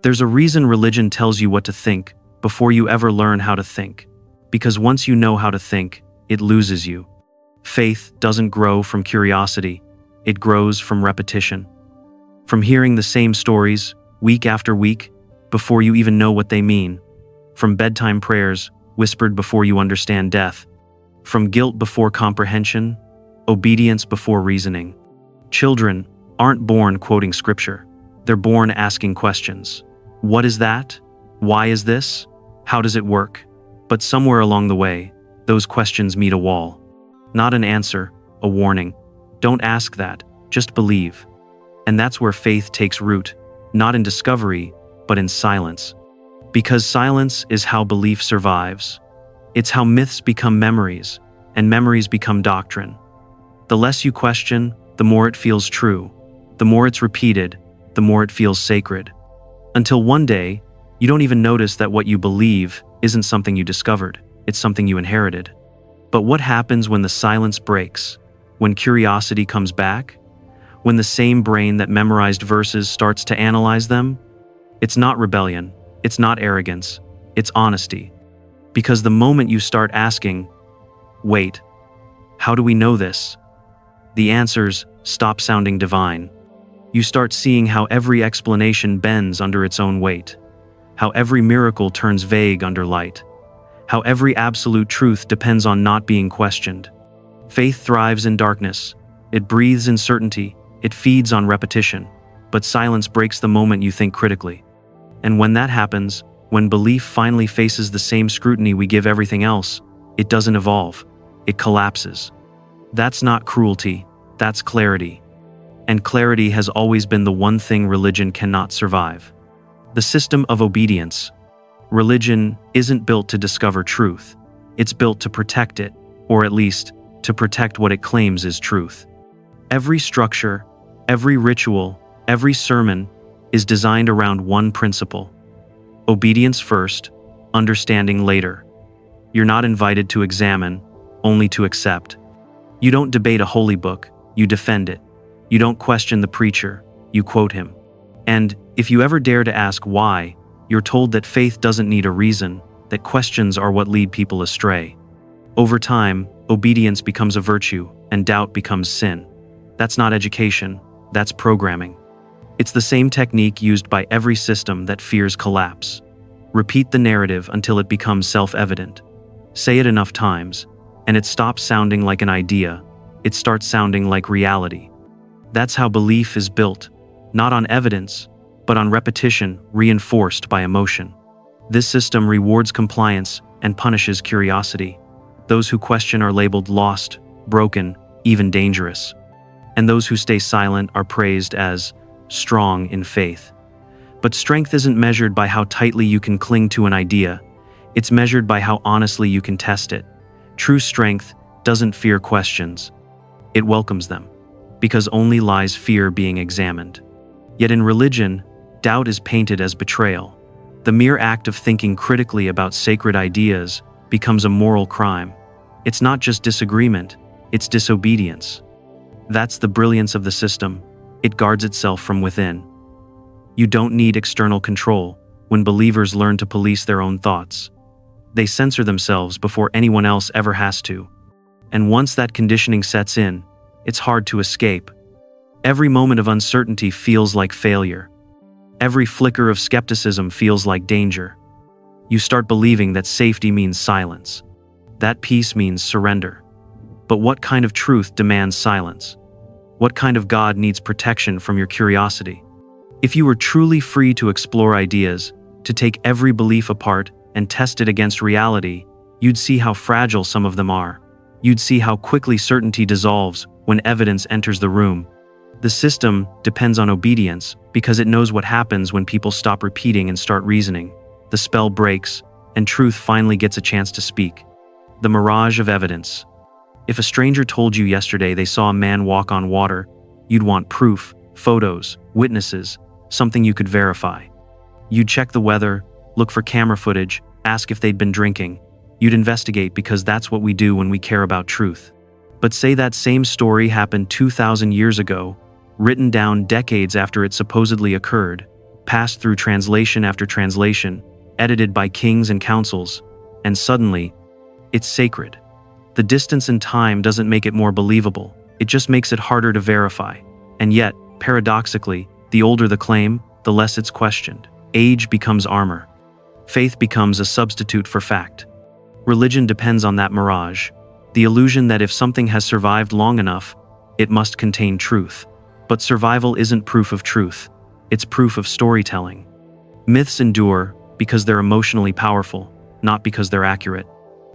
There's a reason religion tells you what to think before you ever learn how to think. Because once you know how to think, it loses you. Faith doesn't grow from curiosity, it grows from repetition. From hearing the same stories, week after week, before you even know what they mean. From bedtime prayers, whispered before you understand death. From guilt before comprehension, obedience before reasoning. Children aren't born quoting scripture. They're born asking questions. What is that? Why is this? How does it work? But somewhere along the way, those questions meet a wall. Not an answer, a warning. Don't ask that, just believe. And that's where faith takes root, not in discovery, but in silence. Because silence is how belief survives. It's how myths become memories, and memories become doctrine. The less you question, the more it feels true. The more it's repeated, the more it feels sacred. Until one day, you don't even notice that what you believe isn't something you discovered, it's something you inherited. But what happens when the silence breaks? When curiosity comes back? When the same brain that memorized verses starts to analyze them? It's not rebellion, it's not arrogance, it's honesty. Because the moment you start asking, wait, how do we know this? The answers stop sounding divine. You start seeing how every explanation bends under its own weight, how every miracle turns vague under light, how every absolute truth depends on not being questioned. Faith thrives in darkness, it breathes in certainty, it feeds on repetition, but silence breaks the moment you think critically. And when that happens, when belief finally faces the same scrutiny we give everything else, it doesn't evolve, it collapses. That's not cruelty, that's clarity. And clarity has always been the one thing religion cannot survive. The system of obedience. Religion isn't built to discover truth. It's built to protect it, or at least, to protect what it claims is truth. Every structure, every ritual, every sermon is designed around one principle. Obedience first, understanding later. You're not invited to examine, only to accept. You don't debate a holy book, you defend it. You don't question the preacher, you quote him. And if you ever dare to ask why, you're told that faith doesn't need a reason, that questions are what lead people astray. Over time, obedience becomes a virtue, and doubt becomes sin. That's not education, that's programming. It's the same technique used by every system that fears collapse. Repeat the narrative until it becomes self-evident. Say it enough times, and it stops sounding like an idea, it starts sounding like reality. That's how belief is built, not on evidence, but on repetition reinforced by emotion. This system rewards compliance and punishes curiosity. Those who question are labeled lost, broken, even dangerous. And those who stay silent are praised as strong in faith. But strength isn't measured by how tightly you can cling to an idea, it's measured by how honestly you can test it. True strength doesn't fear questions, it welcomes them, because only lies fear being examined. Yet in religion, doubt is painted as betrayal. The mere act of thinking critically about sacred ideas becomes a moral crime. It's not just disagreement, it's disobedience. That's the brilliance of the system. It guards itself from within. You don't need external control when believers learn to police their own thoughts. They censor themselves before anyone else ever has to. And once that conditioning sets in, it's hard to escape. Every moment of uncertainty feels like failure. Every flicker of skepticism feels like danger. You start believing that safety means silence. That peace means surrender. But what kind of truth demands silence? What kind of God needs protection from your curiosity? If you were truly free to explore ideas, to take every belief apart and test it against reality, you'd see how fragile some of them are. You'd see how quickly certainty dissolves when evidence enters the room. The system depends on obedience because it knows what happens when people stop repeating and start reasoning. The spell breaks, and truth finally gets a chance to speak. The mirage of evidence. If a stranger told you yesterday they saw a man walk on water, you'd want proof, photos, witnesses, something you could verify. You'd check the weather, look for camera footage, ask if they'd been drinking. You'd investigate because that's what we do when we care about truth. But say that same story happened 2,000 years ago, written down decades after it supposedly occurred, passed through translation after translation, edited by kings and councils, and suddenly, it's sacred. The distance in time doesn't make it more believable, it just makes it harder to verify. And yet, paradoxically, the older the claim, the less it's questioned. Age becomes armor. Faith becomes a substitute for fact. Religion depends on that mirage, the illusion that if something has survived long enough, it must contain truth. But survival isn't proof of truth, it's proof of storytelling. Myths endure because they're emotionally powerful, not because they're accurate.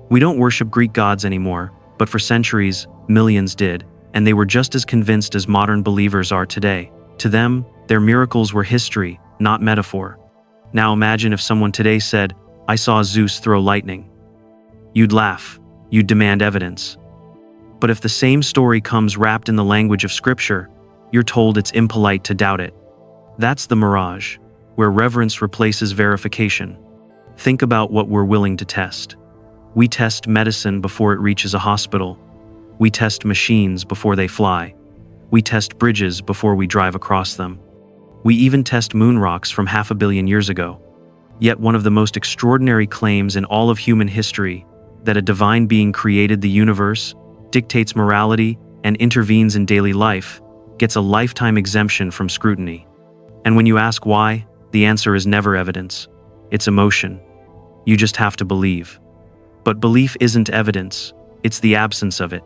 We don't worship Greek gods anymore, but for centuries, millions did, and they were just as convinced as modern believers are today. To them, their miracles were history, not metaphor. Now imagine if someone today said, "I saw Zeus throw lightning." You'd laugh, you'd demand evidence. But if the same story comes wrapped in the language of Scripture, you're told it's impolite to doubt it. That's the mirage, where reverence replaces verification. Think about what we're willing to test. We test medicine before it reaches a hospital. We test machines before they fly. We test bridges before we drive across them. We even test moon rocks from 500 million years ago. Yet one of the most extraordinary claims in all of human history, that a divine being created the universe, dictates morality, and intervenes in daily life, gets a lifetime exemption from scrutiny. And when you ask why, the answer is never evidence. It's emotion. You just have to believe. But belief isn't evidence, it's the absence of it.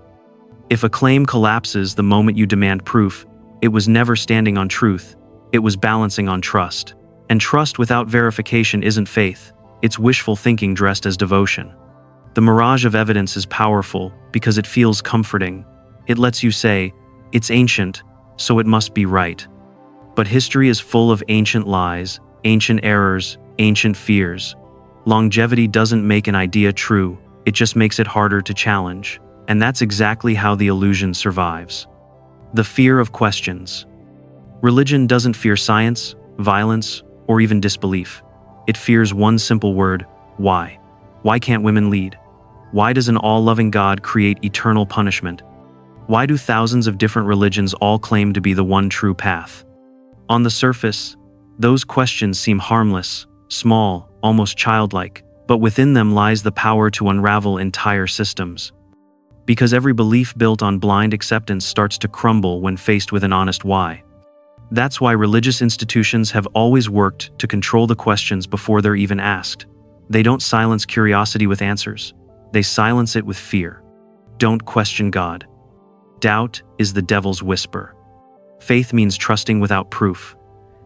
If a claim collapses the moment you demand proof, it was never standing on truth, it was balancing on trust. And trust without verification isn't faith, it's wishful thinking dressed as devotion. The mirage of evidence is powerful because it feels comforting. It lets you say, it's ancient, so it must be right. But history is full of ancient lies, ancient errors, ancient fears. Longevity doesn't make an idea true, it just makes it harder to challenge. And that's exactly how the illusion survives. The fear of questions. Religion doesn't fear science, violence, or even disbelief. It fears one simple word: why? Why can't women lead? Why does an all-loving God create eternal punishment? Why do thousands of different religions all claim to be the one true path? On the surface, those questions seem harmless, small, almost childlike, but within them lies the power to unravel entire systems. Because every belief built on blind acceptance starts to crumble when faced with an honest why. That's why religious institutions have always worked to control the questions before they're even asked. They don't silence curiosity with answers. They silence it with fear. Don't question God. Doubt is the devil's whisper. Faith means trusting without proof.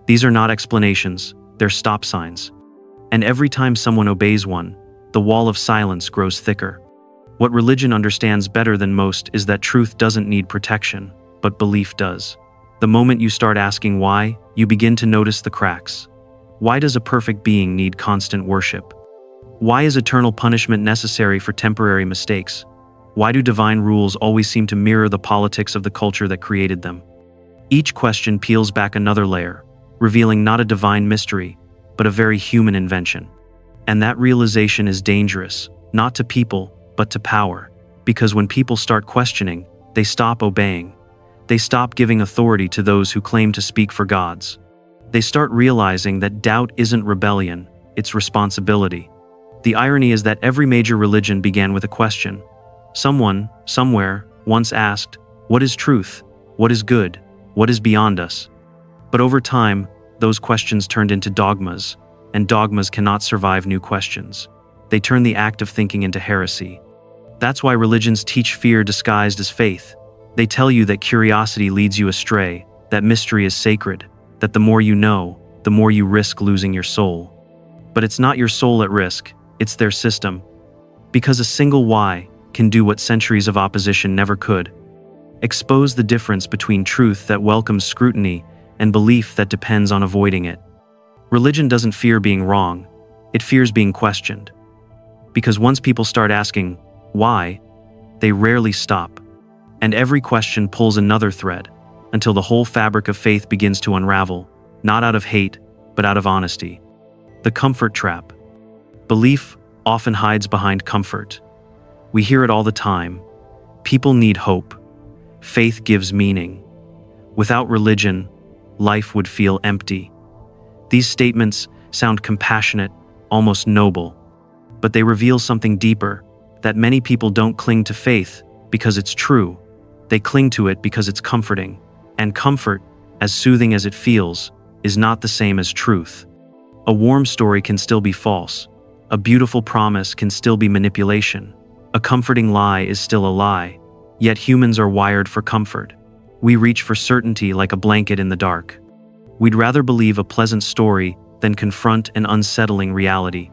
These are not explanations, they're stop signs. And every time someone obeys one, the wall of silence grows thicker. What religion understands better than most is that truth doesn't need protection, but belief does. The moment you start asking why, you begin to notice the cracks. Why does a perfect being need constant worship? Why is eternal punishment necessary for temporary mistakes? Why do divine rules always seem to mirror the politics of the culture that created them? Each question peels back another layer, revealing not a divine mystery, but a very human invention. And that realization is dangerous, not to people, but to power. Because when people start questioning, they stop obeying. They stop giving authority to those who claim to speak for gods. They start realizing that doubt isn't rebellion, it's responsibility. The irony is that every major religion began with a question. Someone, somewhere, once asked, what is truth? What is good? What is beyond us? But over time, those questions turned into dogmas, and dogmas cannot survive new questions. They turn the act of thinking into heresy. That's why religions teach fear disguised as faith. They tell you that curiosity leads you astray, that mystery is sacred, that the more you know, the more you risk losing your soul. But it's not your soul at risk, it's their system. Because a single why can do what centuries of opposition never could. Expose the difference between truth that welcomes scrutiny and belief that depends on avoiding it. Religion doesn't fear being wrong, it fears being questioned. Because once people start asking, why, they rarely stop. And every question pulls another thread, until the whole fabric of faith begins to unravel, not out of hate, but out of honesty. The comfort trap. Belief often hides behind comfort. We hear it all the time. People need hope. Faith gives meaning. Without religion, life would feel empty. These statements sound compassionate, almost noble, but they reveal something deeper, that many people don't cling to faith because it's true. They cling to it because it's comforting. And comfort, as soothing as it feels, is not the same as truth. A warm story can still be false. A beautiful promise can still be manipulation. A comforting lie is still a lie. Yet humans are wired for comfort. We reach for certainty like a blanket in the dark. We'd rather believe a pleasant story than confront an unsettling reality.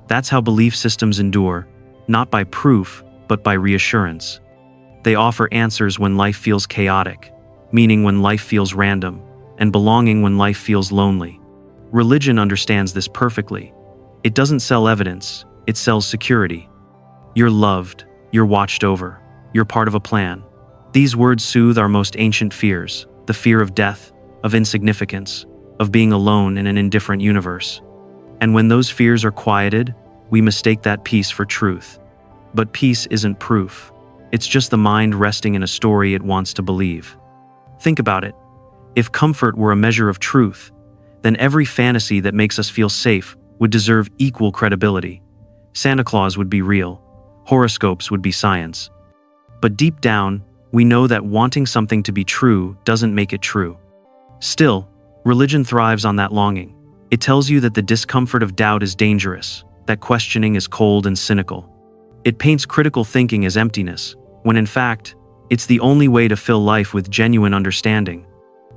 That's how belief systems endure, not by proof, but by reassurance. They offer answers when life feels chaotic, meaning when life feels random, and belonging when life feels lonely. Religion understands this perfectly. It doesn't sell evidence, it sells security. You're loved, you're watched over, you're part of a plan. These words soothe our most ancient fears, the fear of death, of insignificance, of being alone in an indifferent universe. And when those fears are quieted, we mistake that peace for truth. But peace isn't proof. It's just the mind resting in a story it wants to believe. Think about it. If comfort were a measure of truth, then every fantasy that makes us feel safe would deserve equal credibility. Santa Claus would be real. Horoscopes would be science. But deep down, we know that wanting something to be true doesn't make it true. Still, religion thrives on that longing. It tells you that the discomfort of doubt is dangerous, that questioning is cold and cynical. It paints critical thinking as emptiness, when in fact, it's the only way to fill life with genuine understanding.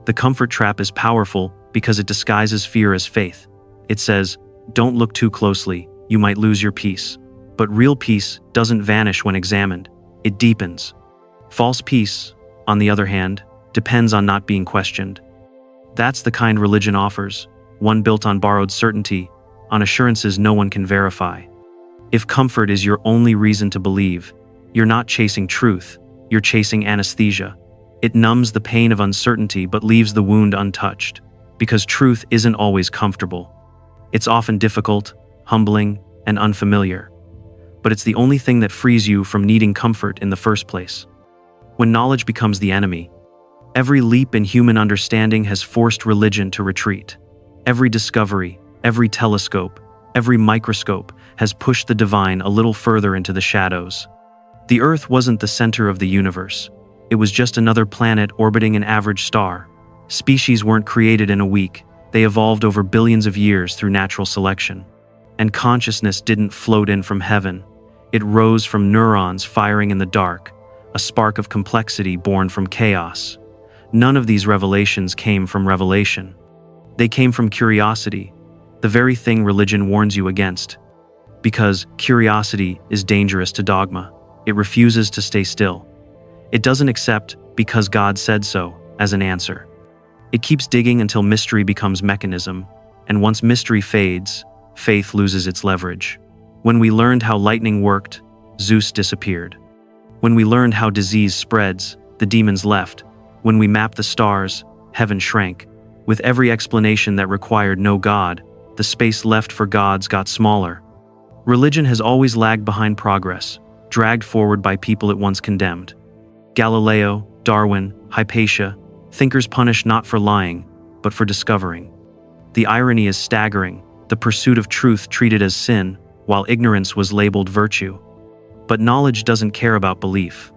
The comfort trap is powerful because it disguises fear as faith. It says, don't look too closely, you might lose your peace. But real peace doesn't vanish when examined, it deepens. False peace, on the other hand, depends on not being questioned. That's the kind religion offers, one built on borrowed certainty, on assurances no one can verify. If comfort is your only reason to believe, you're not chasing truth, you're chasing anesthesia. It numbs the pain of uncertainty but leaves the wound untouched, because truth isn't always comfortable. It's often difficult, humbling, and unfamiliar. But it's the only thing that frees you from needing comfort in the first place. When knowledge becomes the enemy, every leap in human understanding has forced religion to retreat. Every discovery, every telescope, every microscope has pushed the divine a little further into the shadows. The Earth wasn't the center of the universe. It was just another planet orbiting an average star. Species weren't created in a week. They evolved over billions of years through natural selection. And consciousness didn't float in from heaven. It rose from neurons firing in the dark, a spark of complexity born from chaos. None of these revelations came from revelation. They came from curiosity, the very thing religion warns you against. Because curiosity is dangerous to dogma. It refuses to stay still. It doesn't accept "because God said so" as an answer. It keeps digging until mystery becomes mechanism, and once mystery fades, faith loses its leverage. When we learned how lightning worked, Zeus disappeared. When we learned how disease spreads, the demons left. When we mapped the stars, heaven shrank. With every explanation that required no God, the space left for gods got smaller. Religion has always lagged behind progress, dragged forward by people it once condemned. Galileo, Darwin, Hypatia, thinkers punished not for lying, but for discovering. The irony is staggering, the pursuit of truth treated as sin, while ignorance was labeled virtue. But knowledge doesn't care about belief.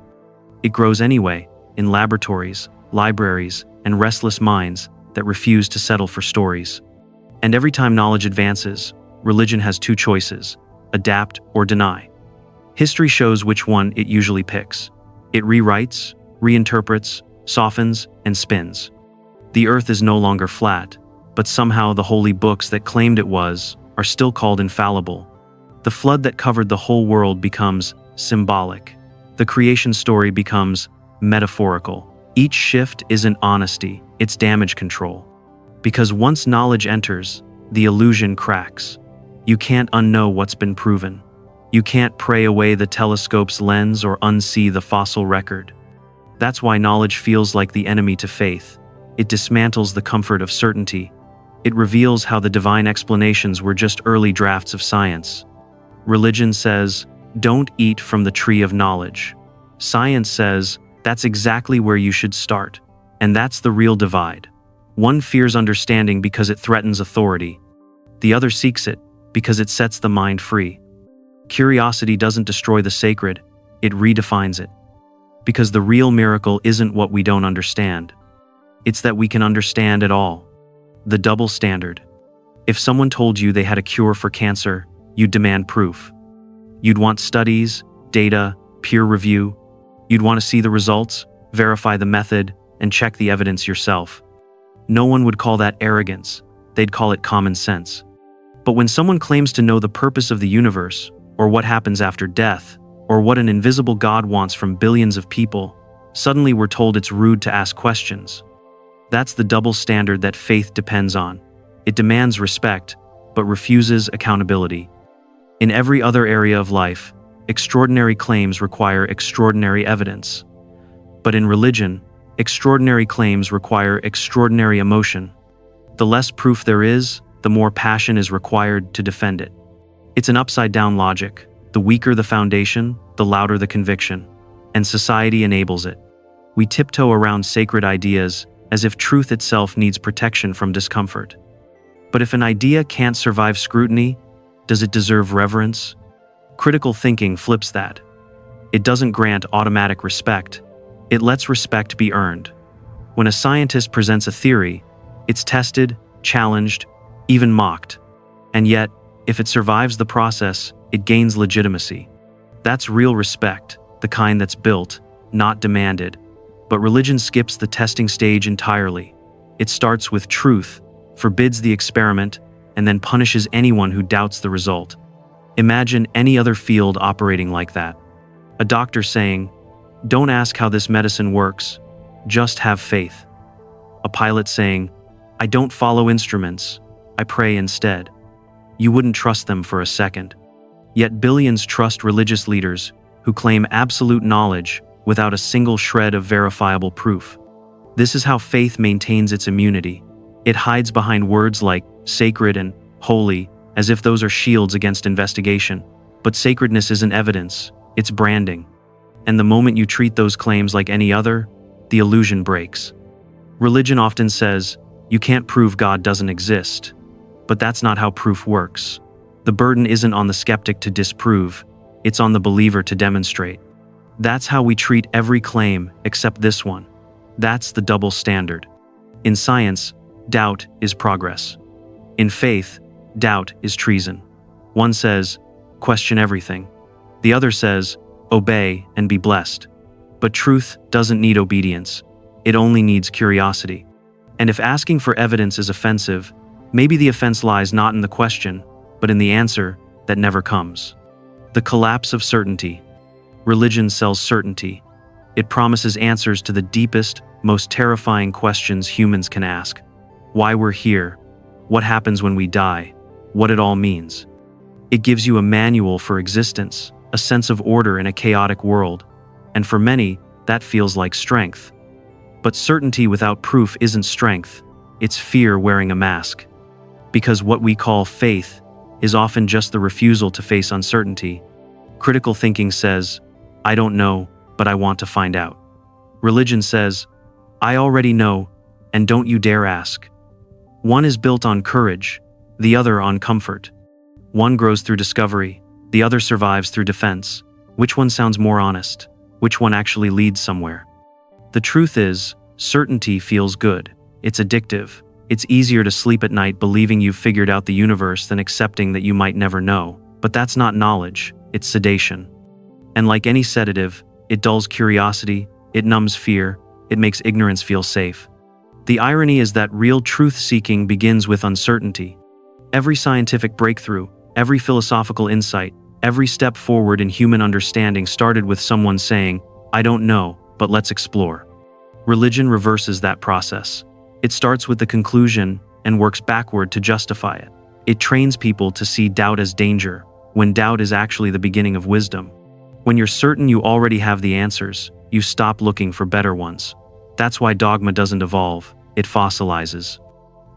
It grows anyway, in laboratories, libraries, and restless minds that refuse to settle for stories. And every time knowledge advances, religion has two choices: adapt or deny. History shows which one it usually picks. It rewrites, reinterprets, softens, and spins. The earth is no longer flat, but somehow the holy books that claimed it was are still called infallible. The flood that covered the whole world becomes symbolic. The creation story becomes metaphorical. Each shift isn't honesty, it's damage control. Because once knowledge enters, the illusion cracks. You can't unknow what's been proven. You can't pray away the telescope's lens or unsee the fossil record. That's why knowledge feels like the enemy to faith. It dismantles the comfort of certainty. It reveals how the divine explanations were just early drafts of science. Religion says, don't eat from the tree of knowledge. Science says, that's exactly where you should start. And that's the real divide. One fears understanding because it threatens authority. The other seeks it because it sets the mind free. Curiosity doesn't destroy the sacred, it redefines it. Because the real miracle isn't what we don't understand. It's that we can understand it all. The double standard. If someone told you they had a cure for cancer, you'd demand proof. You'd want studies, data, peer review. You'd want to see the results, verify the method, and check the evidence yourself. No one would call that arrogance. They'd call it common sense. But when someone claims to know the purpose of the universe, or what happens after death, or what an invisible God wants from billions of people, suddenly we're told it's rude to ask questions. That's the double standard that faith depends on. It demands respect, but refuses accountability. In every other area of life, extraordinary claims require extraordinary evidence. But in religion, extraordinary claims require extraordinary emotion. The less proof there is, the more passion is required to defend it. It's an upside-down logic. The weaker the foundation, the louder the conviction. And society enables it. We tiptoe around sacred ideas as if truth itself needs protection from discomfort. But if an idea can't survive scrutiny, does it deserve reverence? Critical thinking flips that. It doesn't grant automatic respect. It lets respect be earned. When a scientist presents a theory, it's tested, challenged, even mocked. And yet, if it survives the process, it gains legitimacy. That's real respect, the kind that's built, not demanded. But religion skips the testing stage entirely. It starts with truth, forbids the experiment, and then punishes anyone who doubts the result. Imagine any other field operating like that. A doctor saying, "Don't ask how this medicine works, just have faith." A pilot saying, "I don't follow instruments, I pray instead." You wouldn't trust them for a second. Yet billions trust religious leaders who claim absolute knowledge without a single shred of verifiable proof. This is how faith maintains its immunity. It hides behind words like sacred and holy, as if those are shields against investigation. But sacredness isn't evidence, it's branding. And the moment you treat those claims like any other, the illusion breaks. Religion often says, you can't prove God doesn't exist. But that's not how proof works. The burden isn't on the skeptic to disprove, it's on the believer to demonstrate. That's how we treat every claim except this one. That's the double standard. In science, doubt is progress. In faith, doubt is treason. One says, question everything. The other says, obey and be blessed. But truth doesn't need obedience. It only needs curiosity. And if asking for evidence is offensive, maybe the offense lies not in the question, but in the answer that never comes. The collapse of certainty. Religion sells certainty. It promises answers to the deepest, most terrifying questions humans can ask. Why we're here, what happens when we die, what it all means. It gives you a manual for existence, a sense of order in a chaotic world, and for many, that feels like strength. But certainty without proof isn't strength, it's fear wearing a mask. Because what we call faith is often just the refusal to face uncertainty. Critical thinking says, I don't know, but I want to find out. Religion says, I already know, and don't you dare ask. One is built on courage, the other on comfort. One grows through discovery, the other survives through defense. Which one sounds more honest? Which one actually leads somewhere? The truth is, certainty feels good. It's addictive. It's easier to sleep at night believing you've figured out the universe than accepting that you might never know. But that's not knowledge, it's sedation. And like any sedative, it dulls curiosity, it numbs fear, it makes ignorance feel safe. The irony is that real truth-seeking begins with uncertainty. Every scientific breakthrough, every philosophical insight, every step forward in human understanding started with someone saying, I don't know, but let's explore. Religion reverses that process. It starts with the conclusion and works backward to justify it. It trains people to see doubt as danger, when doubt is actually the beginning of wisdom. When you're certain you already have the answers, you stop looking for better ones. That's why dogma doesn't evolve, it fossilizes.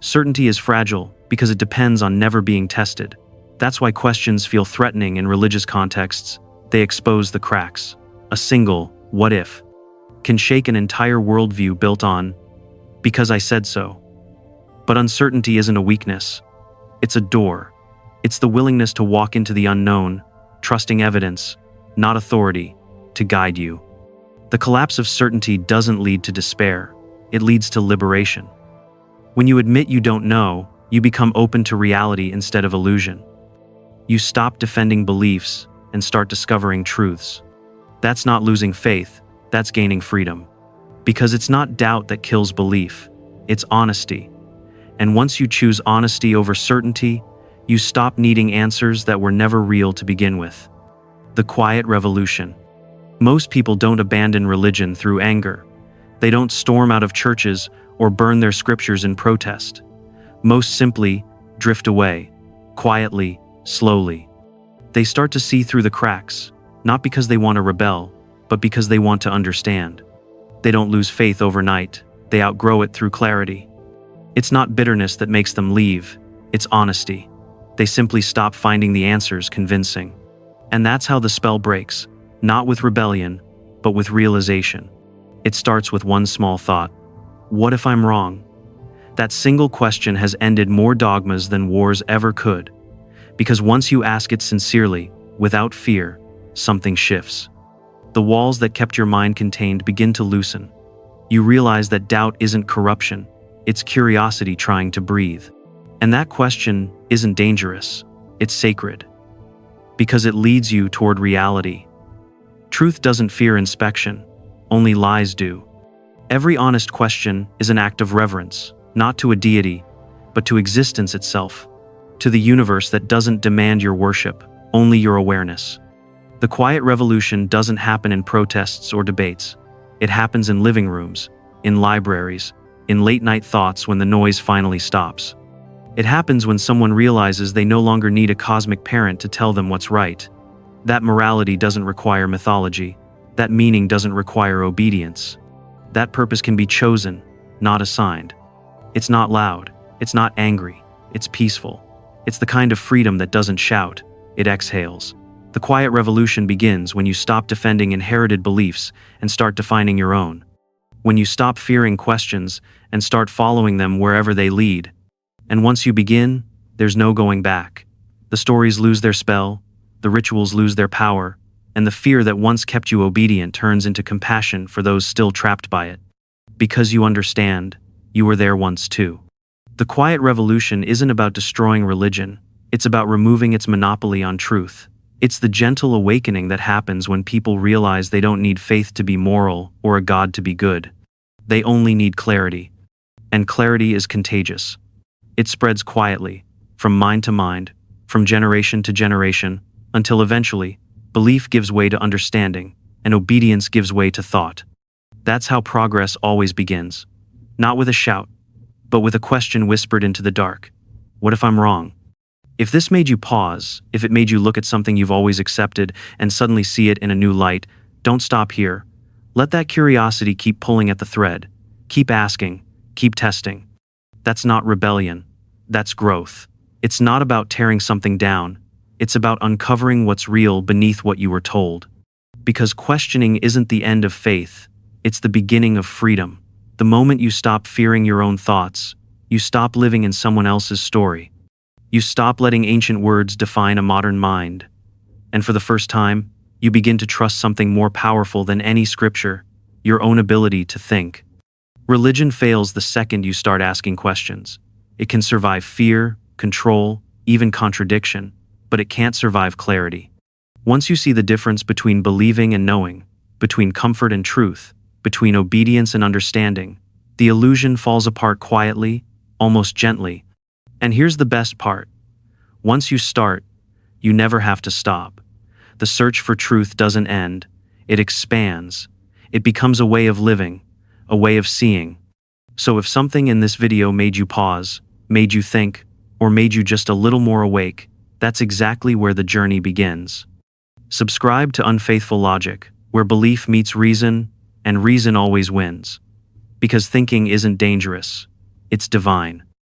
Certainty is fragile because it depends on never being tested. That's why questions feel threatening in religious contexts. They expose the cracks. A single, what if, can shake an entire worldview built on, because I said so. But uncertainty isn't a weakness. It's a door. It's the willingness to walk into the unknown, trusting evidence, not authority, to guide you. The collapse of certainty doesn't lead to despair. It leads to liberation. When you admit you don't know, you become open to reality instead of illusion. You stop defending beliefs and start discovering truths. That's not losing faith, that's gaining freedom. Because it's not doubt that kills belief, it's honesty. And once you choose honesty over certainty, you stop needing answers that were never real to begin with. The quiet revolution. Most people don't abandon religion through anger. They don't storm out of churches or burn their scriptures in protest. Most simply, drift away, quietly, slowly. They start to see through the cracks, not because they want to rebel, but because they want to understand. They don't lose faith overnight, they outgrow it through clarity. It's not bitterness that makes them leave, it's honesty. They simply stop finding the answers convincing. And that's how the spell breaks, not with rebellion, but with realization. It starts with one small thought. What if I'm wrong? That single question has ended more dogmas than wars ever could. Because once you ask it sincerely, without fear, something shifts. The walls that kept your mind contained begin to loosen. You realize that doubt isn't corruption, it's curiosity trying to breathe. And that question isn't dangerous, it's sacred. Because it leads you toward reality. Truth doesn't fear inspection, only lies do. Every honest question is an act of reverence, not to a deity, but to existence itself, to the universe that doesn't demand your worship, only your awareness. The quiet revolution doesn't happen in protests or debates. It happens in living rooms, in libraries, in late-night thoughts when the noise finally stops. It happens when someone realizes they no longer need a cosmic parent to tell them what's right. That morality doesn't require mythology. That meaning doesn't require obedience. That purpose can be chosen, not assigned. It's not loud. It's not angry. It's peaceful. It's the kind of freedom that doesn't shout. It exhales. The quiet revolution begins when you stop defending inherited beliefs and start defining your own. When you stop fearing questions and start following them wherever they lead. And once you begin, there's no going back. The stories lose their spell, the rituals lose their power, and the fear that once kept you obedient turns into compassion for those still trapped by it. Because you understand, you were there once too. The quiet revolution isn't about destroying religion, it's about removing its monopoly on truth. It's the gentle awakening that happens when people realize they don't need faith to be moral or a God to be good. They only need clarity. And clarity is contagious. It spreads quietly, from mind to mind, from generation to generation, until eventually, belief gives way to understanding, and obedience gives way to thought. That's how progress always begins. Not with a shout, but with a question whispered into the dark. What if I'm wrong? If this made you pause, if it made you look at something you've always accepted and suddenly see it in a new light, don't stop here. Let that curiosity keep pulling at the thread. Keep asking, keep testing. That's not rebellion. That's growth. It's not about tearing something down. It's about uncovering what's real beneath what you were told. Because questioning isn't the end of faith, it's the beginning of freedom. The moment you stop fearing your own thoughts, you stop living in someone else's story. You stop letting ancient words define a modern mind. And for the first time, you begin to trust something more powerful than any scripture, your own ability to think. Religion fails the second you start asking questions. It can survive fear, control, even contradiction, but it can't survive clarity. Once you see the difference between believing and knowing, between comfort and truth, between obedience and understanding, the illusion falls apart quietly, almost gently. And here's the best part. Once you start, you never have to stop. The search for truth doesn't end. It expands. It becomes a way of living, a way of seeing. So if something in this video made you pause, made you think, or made you just a little more awake, that's exactly where the journey begins. Subscribe to Unfaithful Logic, where belief meets reason, and reason always wins. Because thinking isn't dangerous, it's divine.